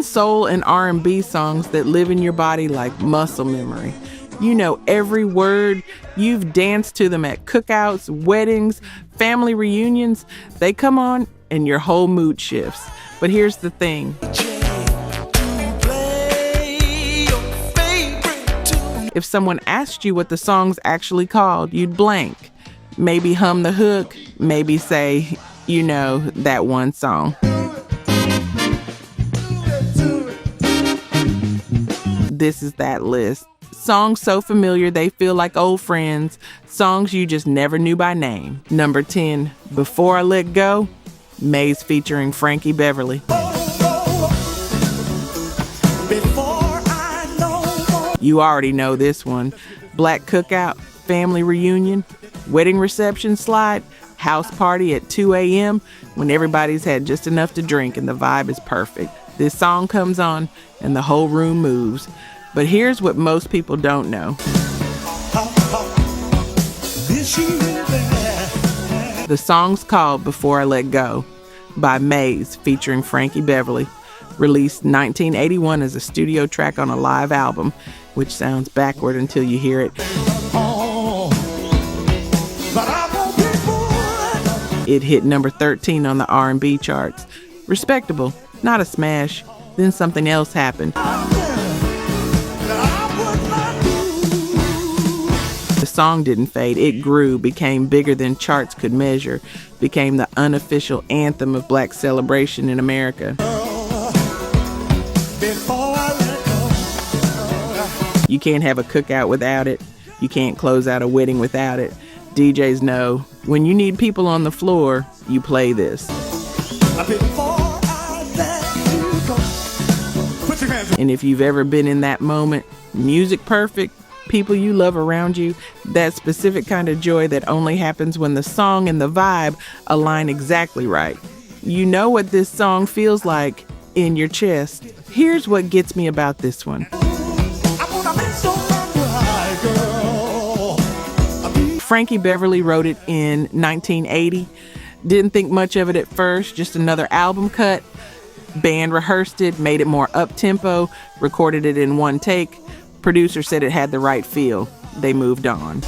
10 soul and R&B songs that live in your body like muscle memory. You know every word. You've danced to them at cookouts, weddings, family reunions. They come on and your whole mood shifts. But here's the thing. If someone asked you what the song's actually called, you'd blank. Maybe hum the hook, maybe say, you know, that one song. This is that list. Songs so familiar they feel like old friends. Songs you just never knew by name. Number 10, Before I Let Go, Maze featuring Frankie Beverly. You already know this one. Black cookout, family reunion, wedding reception slide, house party at 2 a.m. when everybody's had just enough to drink and the vibe is perfect. This song comes on and the whole room moves. But here's what most people don't know. The song's called Before I Let Go by Maze featuring Frankie Beverly. Released 1981 as a studio track on a live album, which sounds backward until you hear it. It hit number 13 on the R&B charts. Respectable, not a smash. Then something else happened. The song didn't fade. It grew, became bigger than charts could measure, became the unofficial anthem of Black celebration in America. You can't have a cookout without it. You can't close out a wedding without it. DJs know when you need people on the floor, you play this. And if you've ever been in that moment, music perfect, people you love around you, that specific kind of joy that only happens when the song and the vibe align exactly right. You know what this song feels like in your chest. Here's what gets me about this one. Frankie Beverly wrote it in 1980. Didn't think much of it at first, just another album cut. Band rehearsed it, made it more up-tempo, recorded it in one take. Producer said it had the right feel. They moved on.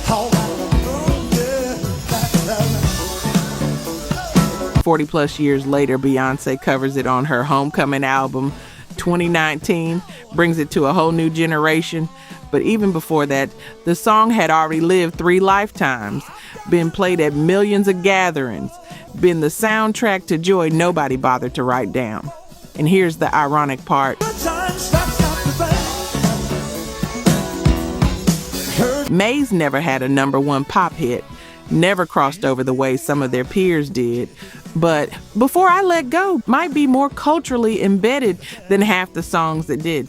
40 plus years later, Beyoncé covers it on her Homecoming album. 2019 brings it to a whole new generation. But even before that, the song had already lived 3 lifetimes, been played at millions of gatherings, been the soundtrack to joy nobody bothered to write down. And here's the ironic part. Maze never had a number 1 pop hit, never crossed over the way some of their peers did. But Before I Let Go might be more culturally embedded than half the songs that did.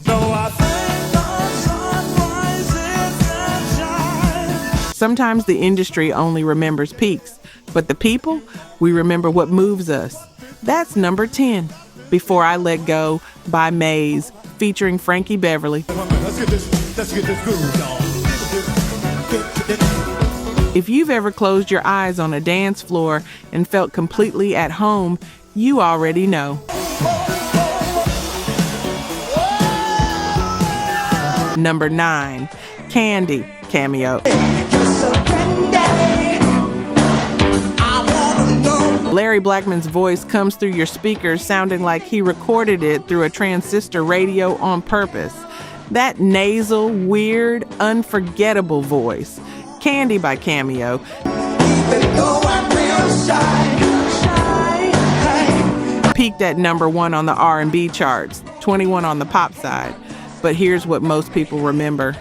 Sometimes the industry only remembers peaks, but the people, we remember what moves us. That's number 10, Before I Let Go by Maze, featuring Frankie Beverly. Let's get this groove, y'all. If you've ever closed your eyes on a dance floor and felt completely at home, you already know. Number 9, Candy, Cameo. Larry Blackmon's voice comes through your speakers sounding like he recorded it through a transistor radio on purpose. That nasal, weird, unforgettable voice. Candy by Cameo. Peaked at number 1 on the R&B charts, 21 on the pop side. But here's what most people remember.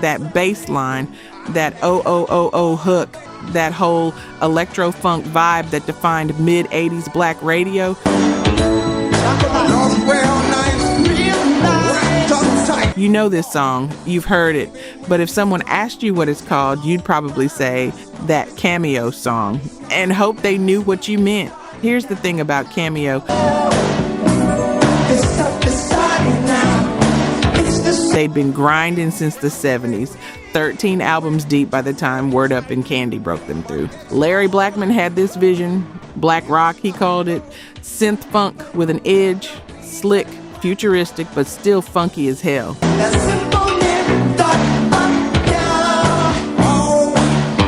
That bass line, that oh hook, that whole electro-funk vibe that defined mid-80s black radio. You know this song, you've heard it, but if someone asked you what it's called, you'd probably say that Cameo song and hope they knew what you meant. Here's the thing about Cameo. They'd been grinding since the 70s, 13 albums deep by the time Word Up and Candy broke them through. Larry Blackmon had this vision, black rock he called it, synth funk with an edge, slick, futuristic, but still funky as hell.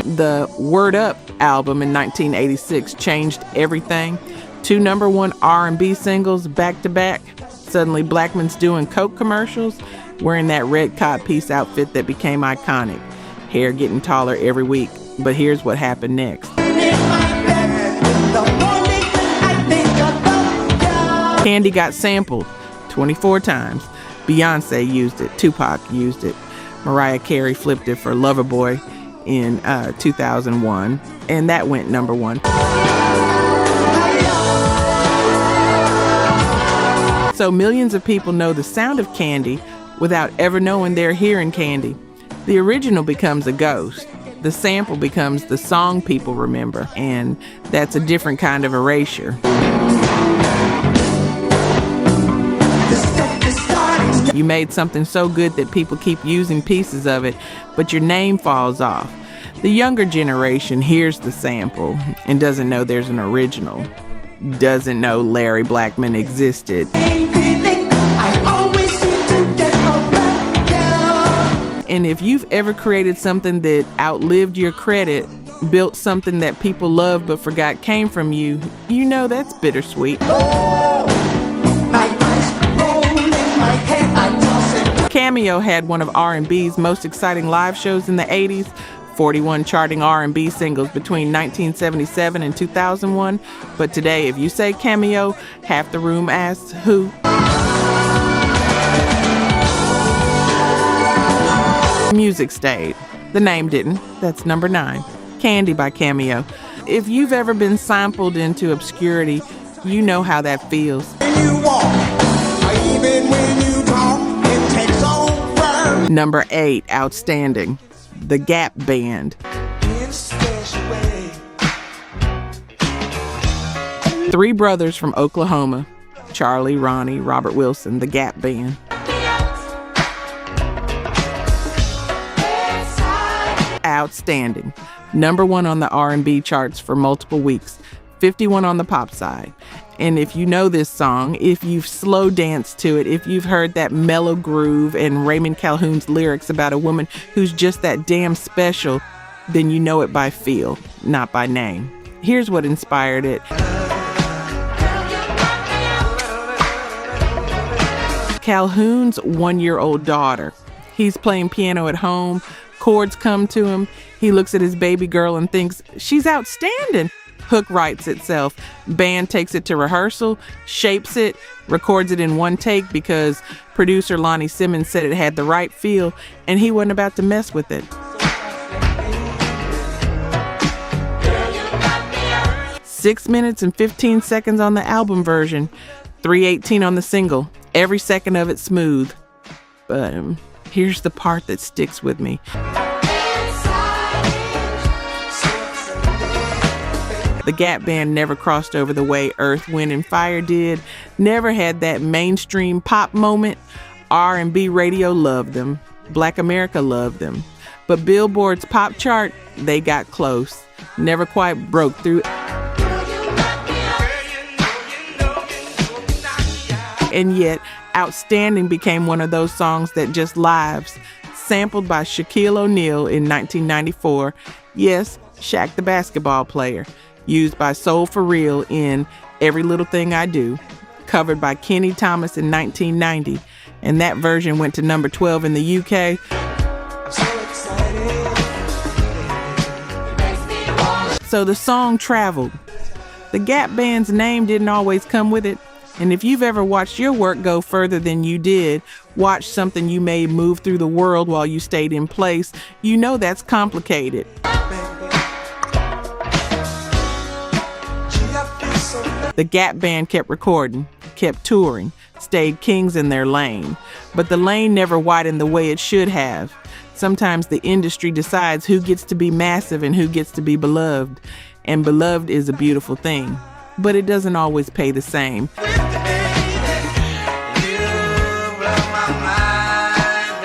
The Word Up album in 1986 changed everything. 2 #1 R&B singles back to back. Suddenly Blackmon's doing Coke commercials, wearing that red codpiece outfit that became iconic. Hair getting taller every week. But here's what happened next. Candy got sampled 24 times. Beyoncé used it. Tupac used it. Mariah Carey flipped it for Loverboy in 2001, and that went #1. So millions of people know the sound of Candy without ever knowing they're hearing Candy. The original becomes a ghost. The sample becomes the song people remember, and that's a different kind of erasure. You made something so good that people keep using pieces of it, but your name falls off. The younger generation hears the sample and doesn't know there's an original, doesn't know Larry Blackmon existed. And if you've ever created something that outlived your credit, built something that people love but forgot came from you, you know that's bittersweet. Cameo had one of R&B's most exciting live shows in the 80s, 41 charting R&B singles between 1977 and 2001. But today, if you say Cameo, half the room asks who. Music stayed. The name didn't. That's #9. Candy by Cameo. If you've ever been sampled into obscurity, you know how that feels. When you walk, even when you talk, it takes over. #8, outstanding. The Gap Band. Three brothers from Oklahoma, Charlie, Ronnie, Robert Wilson, the Gap Band. Outstanding. #1 on the R&B charts for multiple weeks, 51 on the pop side. And if you know this song, if you've slow danced to it, if you've heard that mellow groove and Raymond Calhoun's lyrics about a woman who's just that damn special, then you know it by feel, not by name. Here's what inspired it. Calhoun's 1-year-old daughter. He's playing piano at home. Chords come to him. He looks at his baby girl and thinks, she's outstanding. Hook writes itself. Band takes it to rehearsal, shapes it, records it in one take because producer Lonnie Simmons said it had the right feel, and he wasn't about to mess with it. 6 minutes and 15 seconds on the album version, 3:18 on the single. Every second of it smooth. But here's the part that sticks with me. The Gap Band never crossed over the way Earth, Wind & Fire did. Never had that mainstream pop moment. R&B radio loved them. Black America loved them. But Billboard's pop chart, they got close. Never quite broke through. And yet, Outstanding became one of those songs that just lives. Sampled by Shaquille O'Neal in 1994. Yes, Shaq the basketball player. Used by Soul For Real in Every Little Thing I Do. Covered by Kenny Thomas in 1990. And that version went to #12 in the UK. So the song traveled. The Gap Band's name didn't always come with it. And if you've ever watched your work go further than you did, watched something you made move through the world while you stayed in place, you know that's complicated. The Gap Band kept recording, kept touring, stayed kings in their lane. But the lane never widened the way it should have. Sometimes the industry decides who gets to be massive and who gets to be beloved. And beloved is a beautiful thing. But it doesn't always pay the same.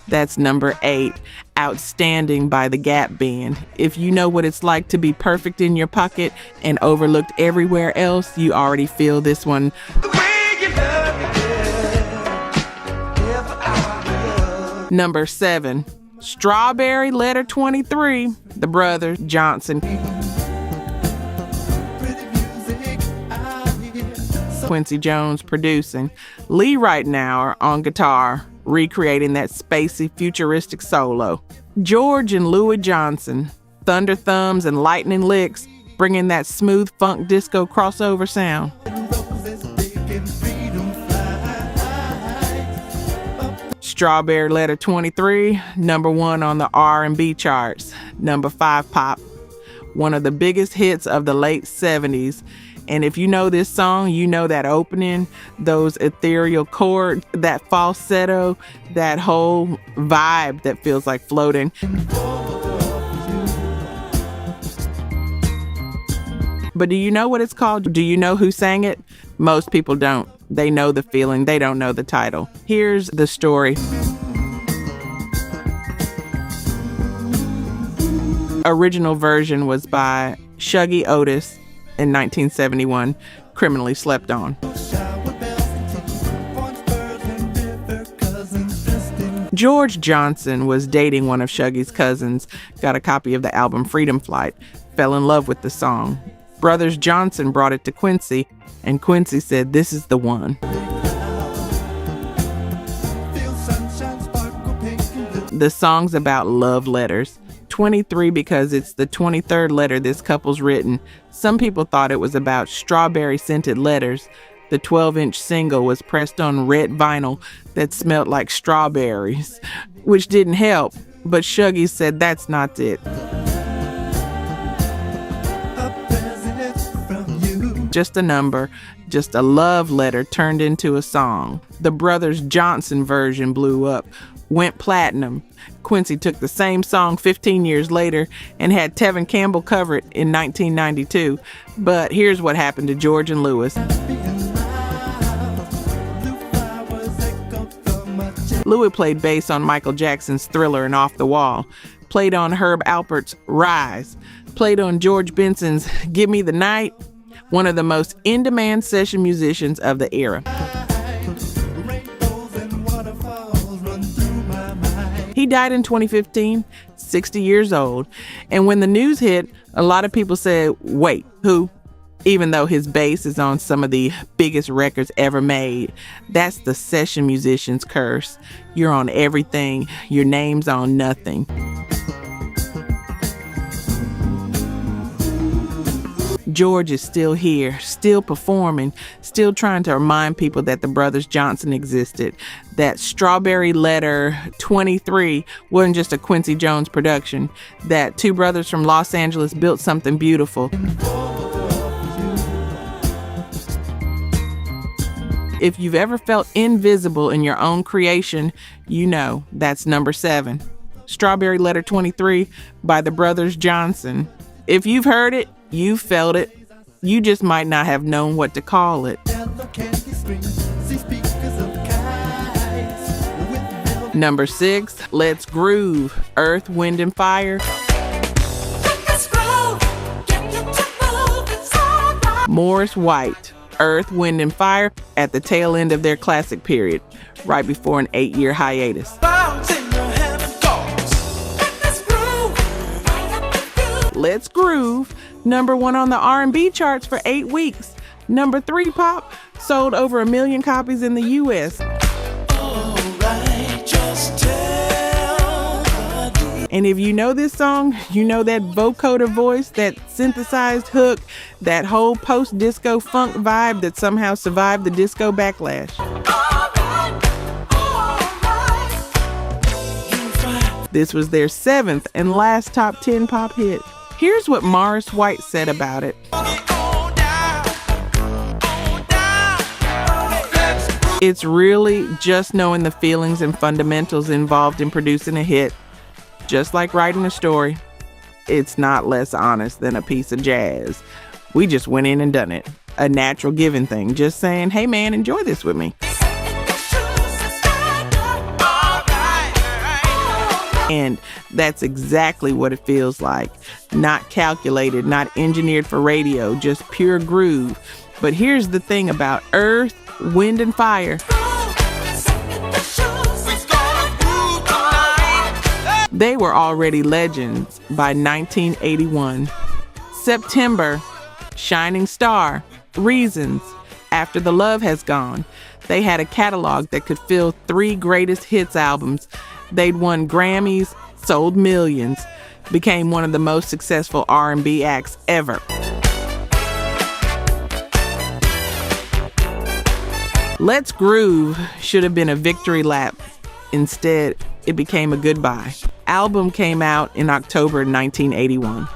That's number 8, Outstanding by the Gap Band. If you know what it's like to be perfect in your pocket and overlooked everywhere else, you already feel this one. Number 7, Strawberry Letter 23, the Brothers Johnson. Quincy Jones producing. Lee Ritenour on guitar, recreating that spacey, futuristic solo. George and Louis Johnson, thunder thumbs and lightning licks, bringing that smooth funk disco crossover sound. Strawberry Letter 23, number 1 on the R&B charts. Number 5 pop. One of the biggest hits of the late 70s. And if you know this song, you know that opening, those ethereal chords, that falsetto, that whole vibe that feels like floating. But do you know what it's called? Do you know who sang it? Most people don't. They know the feeling. They don't know the title. Here's the story. Original version was by Shuggie Otis in 1971, Criminally Slept On. George Johnson was dating one of Shuggie's cousins, got a copy of the album Freedom Flight, fell in love with the song. Brothers Johnson brought it to Quincy, and Quincy said, "This is the one." The song's about love letters. 23 because it's the 23rd letter this couple's written. Some people thought it was about strawberry-scented letters. The 12-inch single was pressed on red vinyl that smelled like strawberries, which didn't help, but Shuggie said that's not it. Just a number, just a love letter turned into a song. The Brothers Johnson version blew up, went platinum. Quincy took the same song 15 years later and had Tevin Campbell cover it in 1992. But here's what happened to George and Louis. Louis played bass on Michael Jackson's Thriller and Off the Wall, played on Herb Alpert's Rise, played on George Benson's Give Me the Night, one of the most in-demand session musicians of the era. He died in 2015, 60 years old. And when the news hit, a lot of people said, wait, who? Even though his bass is on some of the biggest records ever made. That's the session musician's curse. You're on everything. Your name's on nothing. George is still here, still performing, still trying to remind people that the Brothers Johnson existed. That Strawberry Letter 23 wasn't just a Quincy Jones production. That two brothers from Los Angeles built something beautiful. If you've ever felt invisible in your own creation, you know that's number 7. Strawberry Letter 23 by the Brothers Johnson. If you've heard it, you felt it. You just might not have known what to call it. Number 6, Let's Groove, Earth, Wind and Fire. Morris White, Earth, Wind and Fire, at the tail end of their classic period, right before an 8-year hiatus. Let's Groove, number 1 on the R&B charts for 8 weeks. Number 3 pop, sold over 1 million copies in the U.S. And if you know this song, you know that vocoder voice, that synthesized hook, that whole post-disco funk vibe that somehow survived the disco backlash. This was their 7th and last top 10 pop hit. Here's what Morris White said about it. It's really just knowing the feelings and fundamentals involved in producing a hit. Just like writing a story, it's not less honest than a piece of jazz. We just went in and done it. A natural given thing. Just saying, hey man, enjoy this with me. And that's exactly what it feels like. Not calculated, not engineered for radio, just pure groove. But here's the thing about Earth, Wind, and Fire. They were already legends by 1981. September, Shining Star, Reasons, After the Love Has Gone. They had a catalog that could fill 3 greatest hits albums. They'd won Grammys, sold millions, became one of the most successful R&B acts ever. Let's Groove should have been a victory lap. Instead, it became a goodbye. Album came out in October 1981.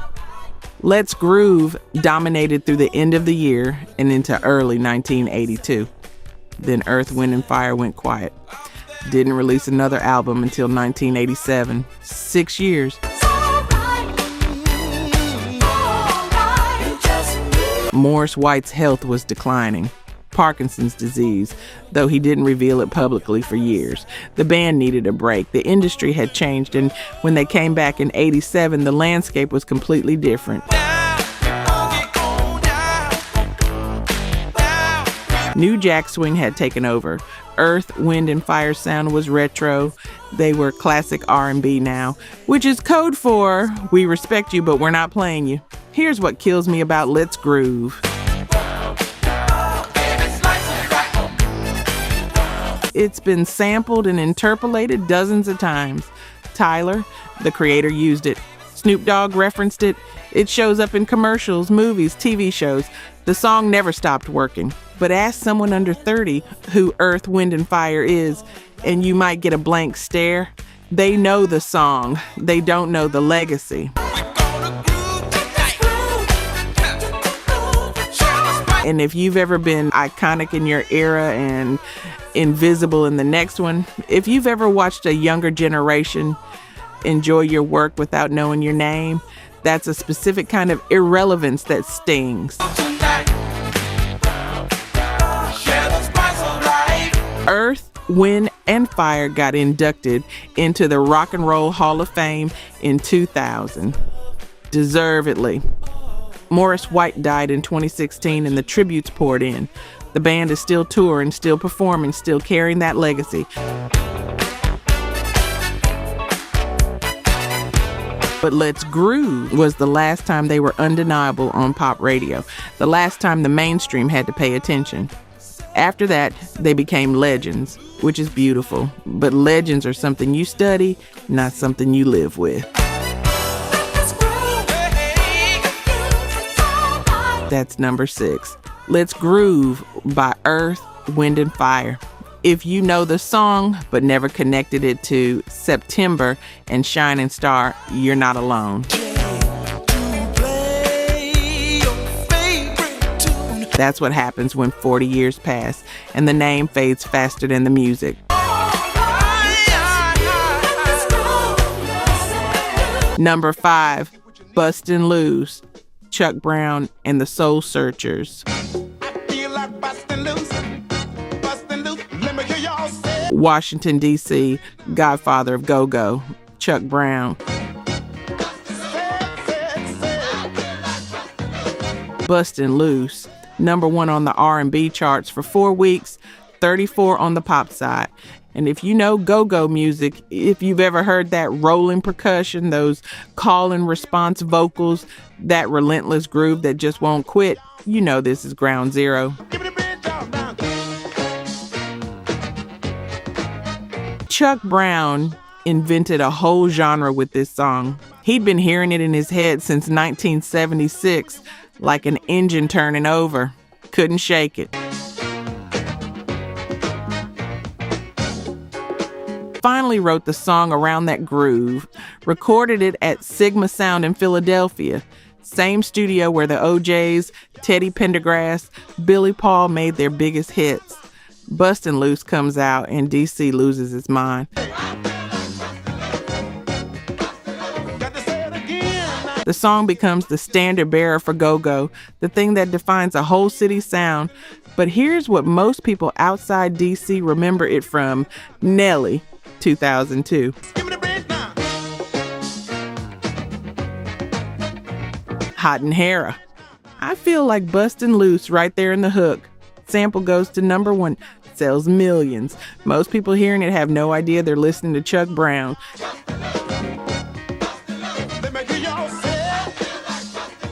Let's Groove dominated through the end of the year and into early 1982. Then Earth, Wind, and Fire went quiet. Didn't release another album until 1987. 6 years. Morris White's health was declining. Parkinson's disease, though he didn't reveal it publicly for years. The band needed a break. The industry had changed, and when they came back in 87, the landscape was completely different. New Jack Swing had taken over. Earth, Wind, and Fire sound was retro. They were classic R&B now, which is code for, we respect you, but we're not playing you. Here's what kills me about Let's Groove. It's been sampled and interpolated dozens of times. Tyler, the creator, used it. Snoop Dogg referenced it. It shows up in commercials, movies, TV shows. The song never stopped working. But ask someone under 30 who Earth, Wind, and Fire is, and you might get a blank stare. They know the song. They don't know the legacy. And if you've ever been iconic in your era and invisible in the next one, if you've ever watched a younger generation enjoy your work without knowing your name, that's a specific kind of irrelevance that stings. Earth, Wind, and Fire got inducted into the Rock and Roll Hall of Fame in 2000. Deservedly. Morris White died in 2016 and the tributes poured in. The band is still touring, still performing, still carrying that legacy. But Let's Groove was the last time they were undeniable on pop radio, the last time the mainstream had to pay attention. After that, they became legends, which is beautiful. But legends are something you study, not something you live with. That's number 6. Let's Groove by Earth, Wind, and Fire. If you know the song but never connected it to September and Shining Star, you're not alone. That's what happens when 40 years pass and the name fades faster than the music. Number 5, Bustin' Loose, Chuck Brown and the Soul Searchers. Washington, D.C., Godfather of Go-Go, Chuck Brown. Bustin' Loose, number 1 on the R&B charts for 4 weeks, 34 on the pop side. And if you know go-go music, if you've ever heard that rolling percussion, those call and response vocals, that relentless groove that just won't quit, you know this is ground zero. Chuck Brown invented a whole genre with this song. He'd been hearing it in his head since 1976, like an engine turning over. Couldn't shake it. Finally wrote the song around that groove, recorded it at Sigma Sound in Philadelphia, same studio where the OJs, Teddy Pendergrass, Billy Paul made their biggest hits. Bustin' Loose comes out and DC loses his mind. The song becomes the standard bearer for go-go, the thing that defines a whole city's sound. But here's what most people outside DC remember it from: Nelly, 2002. Hot and Hera. I feel like bustin' loose right there in the hook. Sample goes to number 1, sells millions. Most people hearing it have no idea they're listening to Chuck Brown.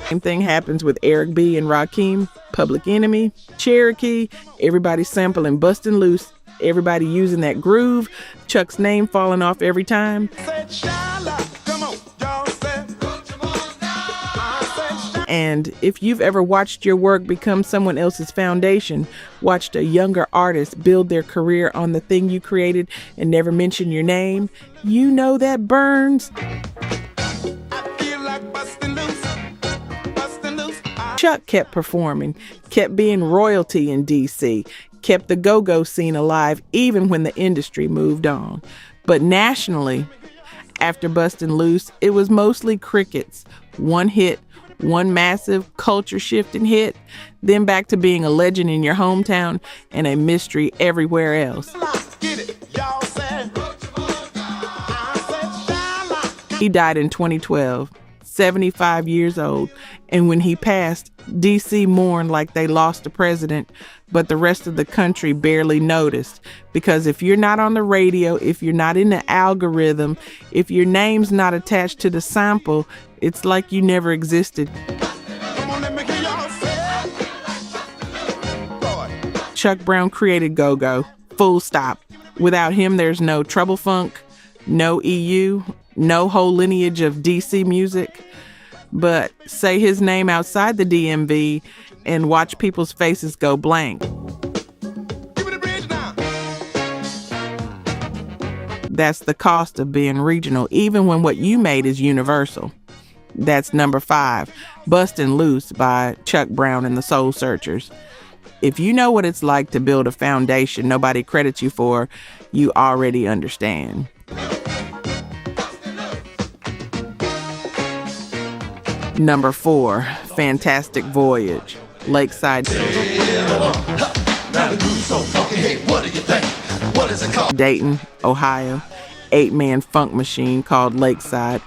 Same thing happens with Eric B. and Rakim, Public Enemy, Cherokee. Everybody sampling Bustin' Loose. Everybody using that groove. Chuck's name falling off every time. And if you've ever watched your work become someone else's foundation, watched a younger artist build their career on the thing you created and never mention your name, you know that burns. Chuck kept performing, kept being royalty in D.C., kept the go-go scene alive even when the industry moved on. But nationally, after Bustin' Loose, it was mostly crickets. One hit, one massive culture-shifting hit, then back to being a legend in your hometown and a mystery everywhere else. He died in 2012. 75 years old, and when he passed, D.C. mourned like they lost a president, but the rest of the country barely noticed, because if you're not on the radio, if you're not in the algorithm, if your name's not attached to the sample, it's like you never existed. Chuck Brown created go-go, full stop. Without him, there's no Trouble Funk, no EU, no whole lineage of DC music. But say his name outside the DMV and watch people's faces go blank. That's the cost of being regional, even when what you made is universal. That's number 5, Bustin' Loose by Chuck Brown and the Soul Searchers. If you know what it's like to build a foundation nobody credits you for, you already understand. Number 4, Fantastic Voyage, Lakeside. Dayton, Ohio. 8-man funk machine called Lakeside.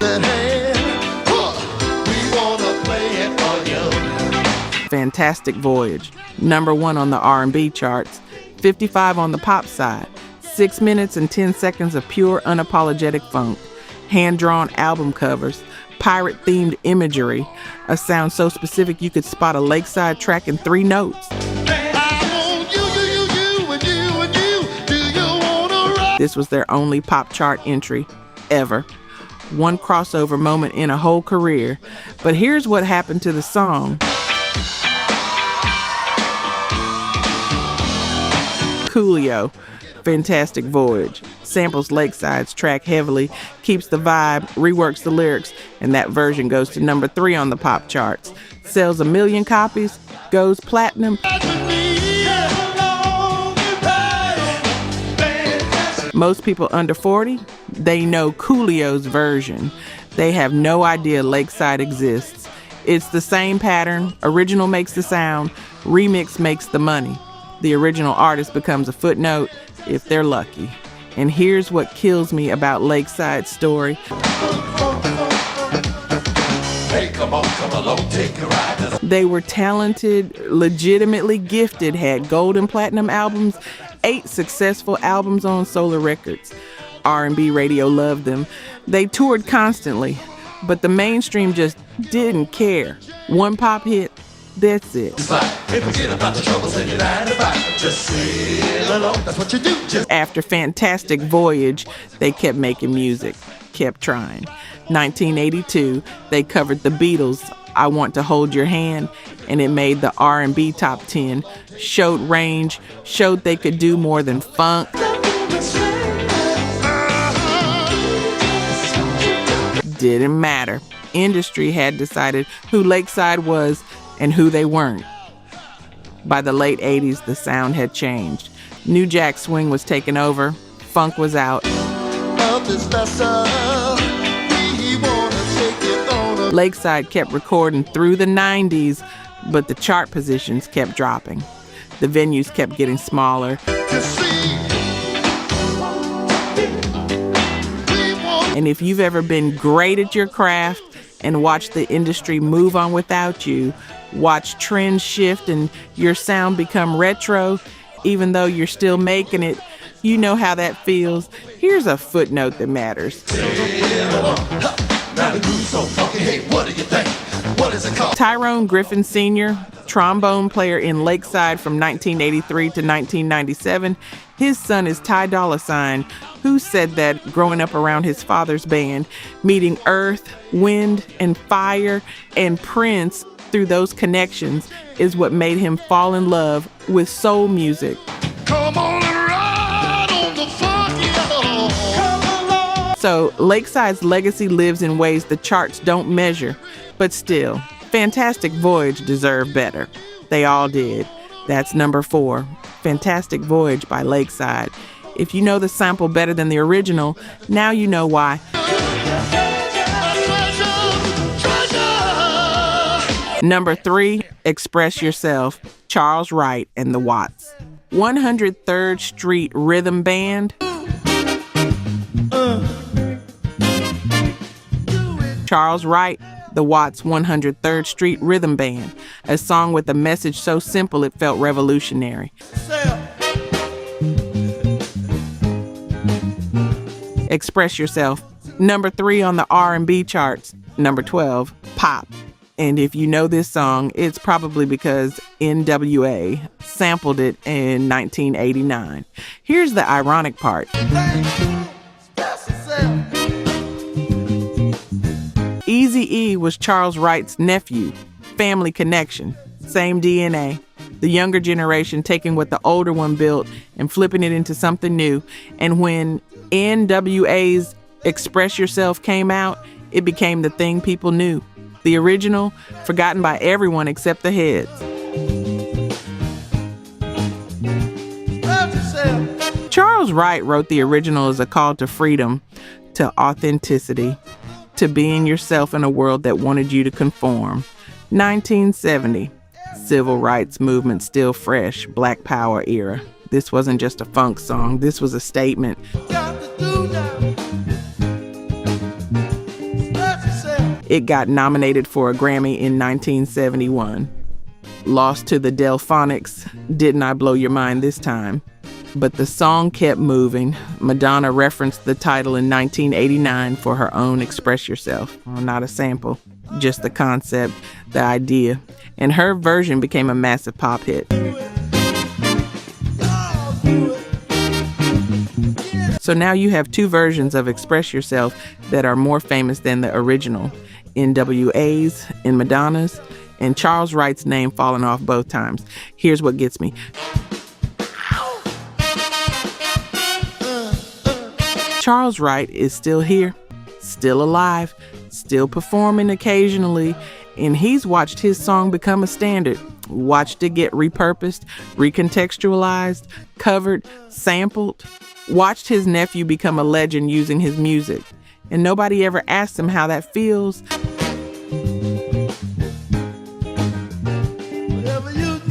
Fantastic Voyage, number 1 on the R&B charts, 55 on the pop side. 6 minutes and 10 seconds of pure unapologetic funk. Hand-drawn album covers. Pirate-themed imagery, a sound so specific you could spot a Lakeside track in 3 notes. This was their only pop chart entry, ever. One crossover moment in a whole career. But here's what happened to the song. Coolio, Fantastic Voyage, samples Lakeside's track heavily, keeps the vibe, reworks the lyrics, and that version goes to number 3 on the pop charts. Sells 1 million copies, goes platinum. Most people under 40, they know Coolio's version. They have no idea Lakeside exists. It's the same pattern, original makes the sound, remix makes the money. The original artist becomes a footnote, if they're lucky. And here's what kills me about Lakeside's story. Hey, come along, take a ride. They were talented, legitimately gifted, had gold and platinum albums, 8 successful albums on Solar Records. R&B radio loved them. They toured constantly, but the mainstream just didn't care. One pop hit, that's it. After Fantastic Voyage, they kept making music, kept trying. 1982, they covered the Beatles' I Want to Hold Your Hand, and it made the R&B top 10, showed range, showed they could do more than funk. Didn't matter. Industry had decided who Lakeside was and who they weren't. By the late 80s, the sound had changed. New Jack Swing was taken over. Funk was out. Lakeside kept recording through the 90s, but the chart positions kept dropping. The venues kept getting smaller. And if you've ever been great at your craft and watch the industry move on without you. Watch trends shift and your sound become retro, even though you're still making it. You know how that feels. Here's a footnote that matters. Tyrone Griffin Sr., trombone player in Lakeside from 1983 to 1997. His son is Ty Dolla $ign, who said that growing up around his father's band, meeting Earth, Wind, and Fire, and Prince through those connections is what made him fall in love with soul music. Come on and ride on the funky horse. So Lakeside's legacy lives in ways the charts don't measure, but still, Fantastic Voyage deserved better. They all did. That's number 4, Fantastic Voyage by Lakeside. If you know the sample better than the original, now you know why. Number 3, Express Yourself, Charles Wright and the Watts. 103rd Street Rhythm Band. Charles Wright, the Watts 103rd Street Rhythm Band, a song with a message so simple it felt revolutionary. Express Yourself, number 3 on the R&B charts, number 12, Pop. And if you know this song, it's probably because NWA sampled it in 1989. Here's the ironic part. Eazy-E was Charles Wright's nephew, family connection, same DNA. The younger generation taking what the older one built and flipping it into something new. And when NWA's Express Yourself came out, it became the thing people knew. The original, forgotten by everyone except the heads. Charles Wright wrote the original as a call to freedom, to authenticity, to being yourself in a world that wanted you to conform. 1970, civil rights movement still fresh, Black Power era. This wasn't just a funk song, this was a statement. It got nominated for a Grammy in 1971. Lost to the Delphonics, Didn't I Blow Your Mind This Time? But the song kept moving. Madonna referenced the title in 1989 for her own Express Yourself. Not a sample, just the concept, the idea. And her version became a massive pop hit. So now you have 2 versions of Express Yourself that are more famous than the original. NWA's and Madonna's, and Charles Wright's name falling off both times. Here's what gets me. Charles Wright is still here, still alive, still performing occasionally, and he's watched his song become a standard, watched it get repurposed, recontextualized, covered, sampled, watched his nephew become a legend using his music. And nobody ever asked him how that feels.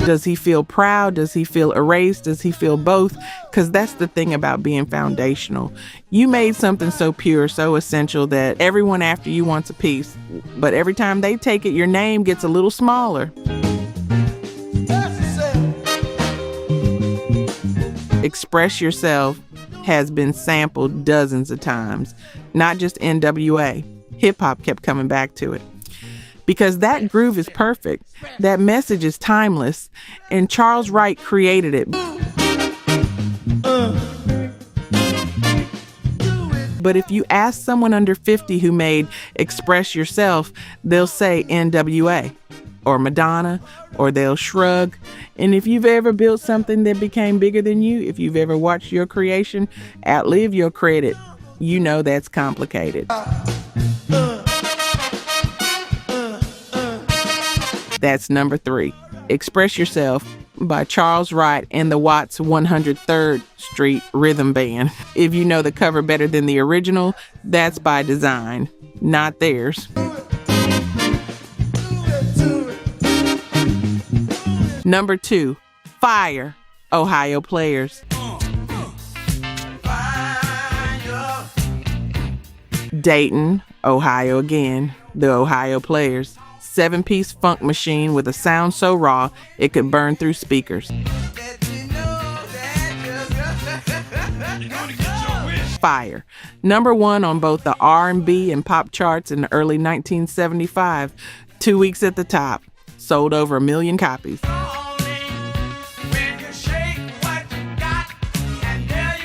Does he feel proud? Does he feel erased? Does he feel both? Because that's the thing about being foundational. You made something so pure, so essential that everyone after you wants a piece. But every time they take it, your name gets a little smaller. Express Yourself has been sampled dozens of times. Not just NWA. Hip-hop kept coming back to it. Because that groove is perfect. That message is timeless. And Charles Wright created it. But if you ask someone under 50 who made Express Yourself, they'll say NWA or Madonna, or they'll shrug. And if you've ever built something that became bigger than you, if you've ever watched your creation outlive your credit, you know that's complicated. That's number 3, Express Yourself by Charles Wright and the Watts 103rd Street Rhythm Band. If you know the cover better than the original, that's by design, not theirs. Number 2, Fire, Ohio Players. Dayton, Ohio again. the Ohio Players. 7-piece funk machine with a sound so raw it could burn through speakers. Fire. Number 1 on both the R&B and pop charts in the early 1975. 2 weeks at the top. Sold over 1 million copies.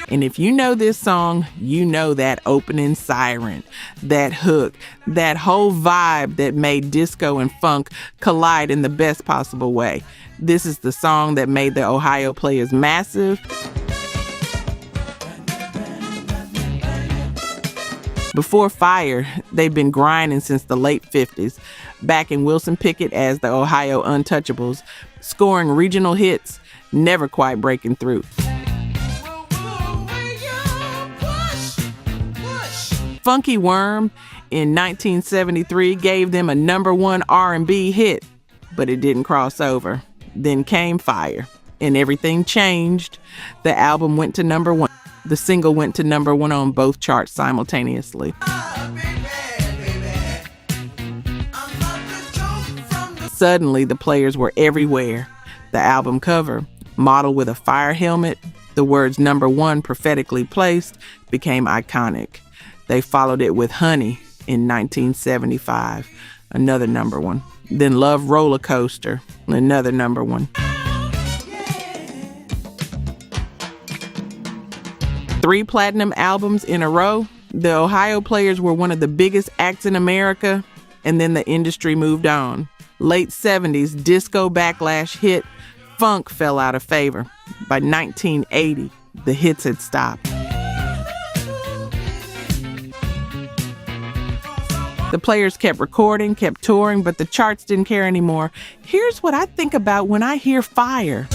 And if you know this song, you know that opening siren, that hook, that whole vibe that made disco and funk collide in the best possible way. This is the song that made the Ohio Players massive. Before Fire, they've been grinding since the late 50s, backing Wilson Pickett as the Ohio Untouchables, scoring regional hits, never quite breaking through. Funky Worm in 1973 gave them a number 1 R&B hit, but it didn't cross over. Then came Fire, and everything changed. The album went to number 1. The single went to number 1 on both charts simultaneously. Suddenly, the Players were everywhere. The album cover, modeled with a fire helmet, the words number 1 prophetically placed, became iconic. They followed it with Honey in 1975, another number 1. Then Love Roller Coaster, another number 1. 3 platinum albums in a row. The Ohio Players were one of the biggest acts in America, and then the industry moved on. Late 70s disco backlash hit, funk fell out of favor. By 1980, the hits had stopped. The Players kept recording, kept touring, but the charts didn't care anymore. Here's what I think about when I hear Fire.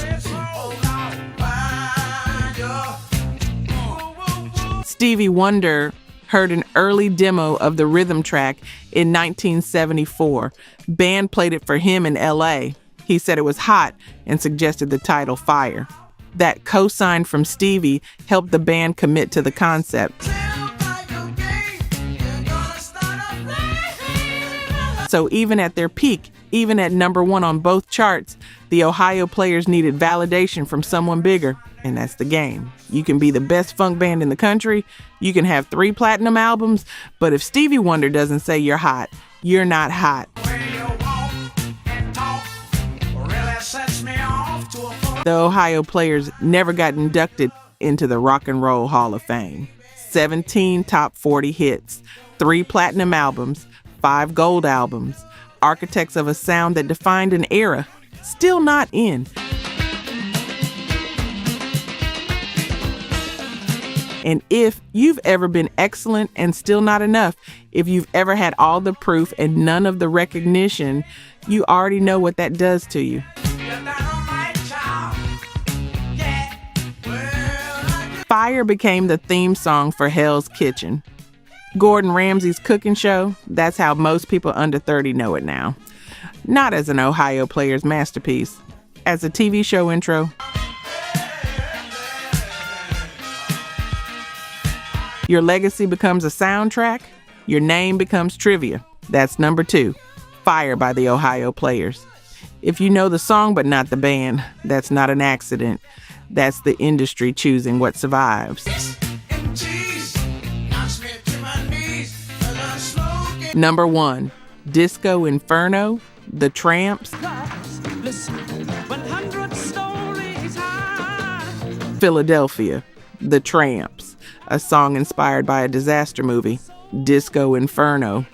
Stevie Wonder heard an early demo of the rhythm track in 1974. Band played it for him in LA. He said it was hot and suggested the title Fire. That cosign from Stevie helped the band commit to the concept. So even at their peak, even at number 1 on both charts, the Ohio Players needed validation from someone bigger, and that's the game. You can be the best funk band in the country, you can have 3 platinum albums, but if Stevie Wonder doesn't say you're hot, you're not hot. The Ohio Players never got inducted into the Rock and Roll Hall of Fame. 17 top 40 hits, 3 platinum albums, 5 gold albums, architects of a sound that defined an era, still not in. And if you've ever been excellent and still not enough, if you've ever had all the proof and none of the recognition, you already know what that does to you. Fire became the theme song for Hell's Kitchen. Gordon Ramsay's cooking show, that's how most people under 30 know it now. Not as an Ohio Players masterpiece, as a TV show intro. Your legacy becomes a soundtrack, your name becomes trivia. That's number 2, Fire by the Ohio Players. If you know the song but not the band, that's not an accident. That's the industry choosing what survives. Number 1, Disco Inferno, The Tramps. Philadelphia, The Tramps, a song inspired by a disaster movie, Disco Inferno.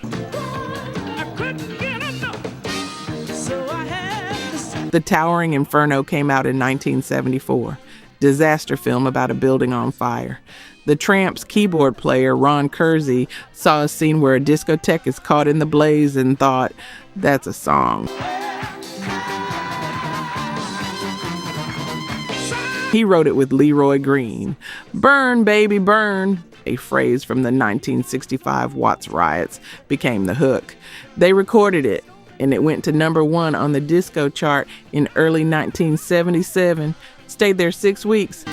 The Towering Inferno came out in 1974, disaster film about a building on fire. The Tramps' keyboard player, Ron Kersey, saw a scene where a discotheque is caught in the blaze and thought, that's a song. He wrote it with Leroy Green. Burn, baby, burn, a phrase from the 1965 Watts Riots, became the hook. They recorded it, and it went to number 1 on the disco chart in early 1977. Stayed there 6 weeks.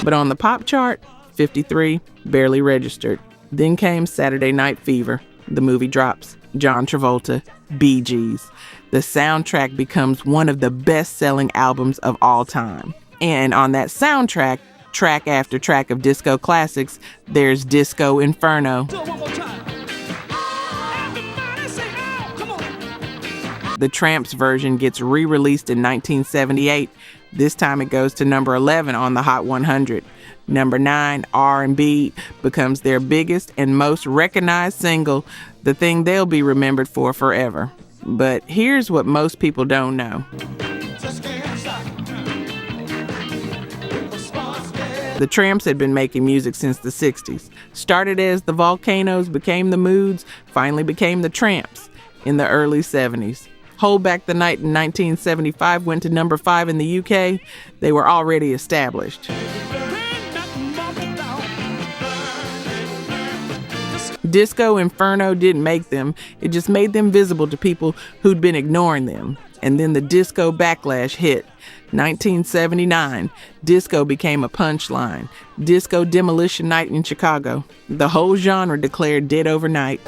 But on the pop chart, 53, barely registered. Then came Saturday Night Fever. The movie drops. John Travolta, Bee Gees. The soundtrack becomes one of the best-selling albums of all time. And on that soundtrack, track after track of disco classics, there's Disco Inferno. The Tramps version gets re-released in 1978. This time it goes to number 11 on the Hot 100. Number 9, R&B, becomes their biggest and most recognized single, the thing they'll be remembered for forever. But here's what most people don't know. The Tramps had been making music since the 60s. Started as the Volcanoes, became the Moods, finally became the Tramps in the early 70s. Hold Back the Night in 1975 went to number 5 in the UK. They were already established. Disco Inferno didn't make them. It just made them visible to people who'd been ignoring them. And then the disco backlash hit. 1979, disco became a punchline. Disco Demolition Night in Chicago. The whole genre declared dead overnight.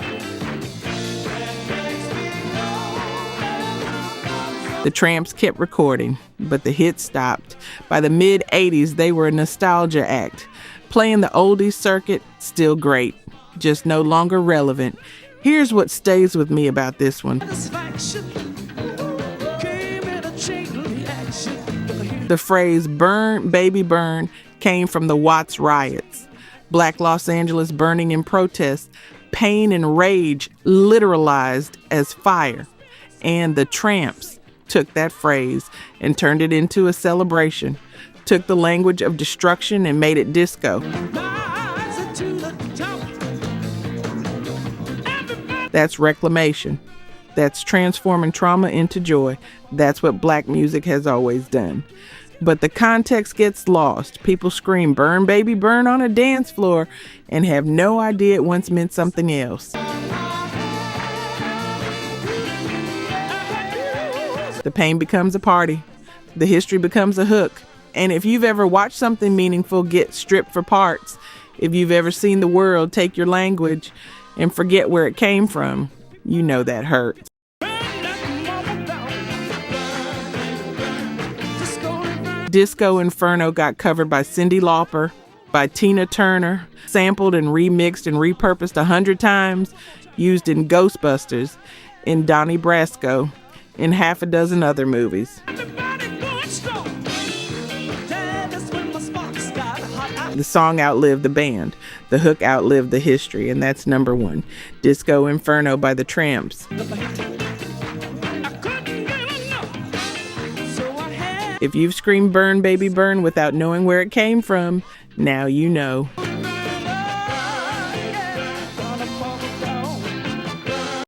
The Tramps kept recording, but the hits stopped. By the mid-'80s, they were a nostalgia act. Playing the oldies circuit, still great, just no longer relevant. Here's what stays with me about this one. The phrase "burn, baby, burn" came from the Watts Riots. Black Los Angeles burning in protest, pain and rage literalized as fire. And the Tramps took that phrase and turned it into a celebration, took the language of destruction and made it disco. That's reclamation. That's transforming trauma into joy. That's what black music has always done. But the context gets lost. People scream "burn, baby, burn" on a dance floor and have no idea it once meant something else. The pain becomes a party. The history becomes a hook. And if you've ever watched something meaningful get stripped for parts, if you've ever seen the world take your language and forget where it came from, you know that hurts. Disco Inferno got covered by Cyndi Lauper, by Tina Turner, sampled and remixed and repurposed 100 times, used in Ghostbusters, in Donnie Brasco, in half a dozen other movies. The song outlived the band. The hook outlived the history, and that's number 1. Disco Inferno by the Tramps. If you've screamed "burn, baby, burn" without knowing where it came from, now you know.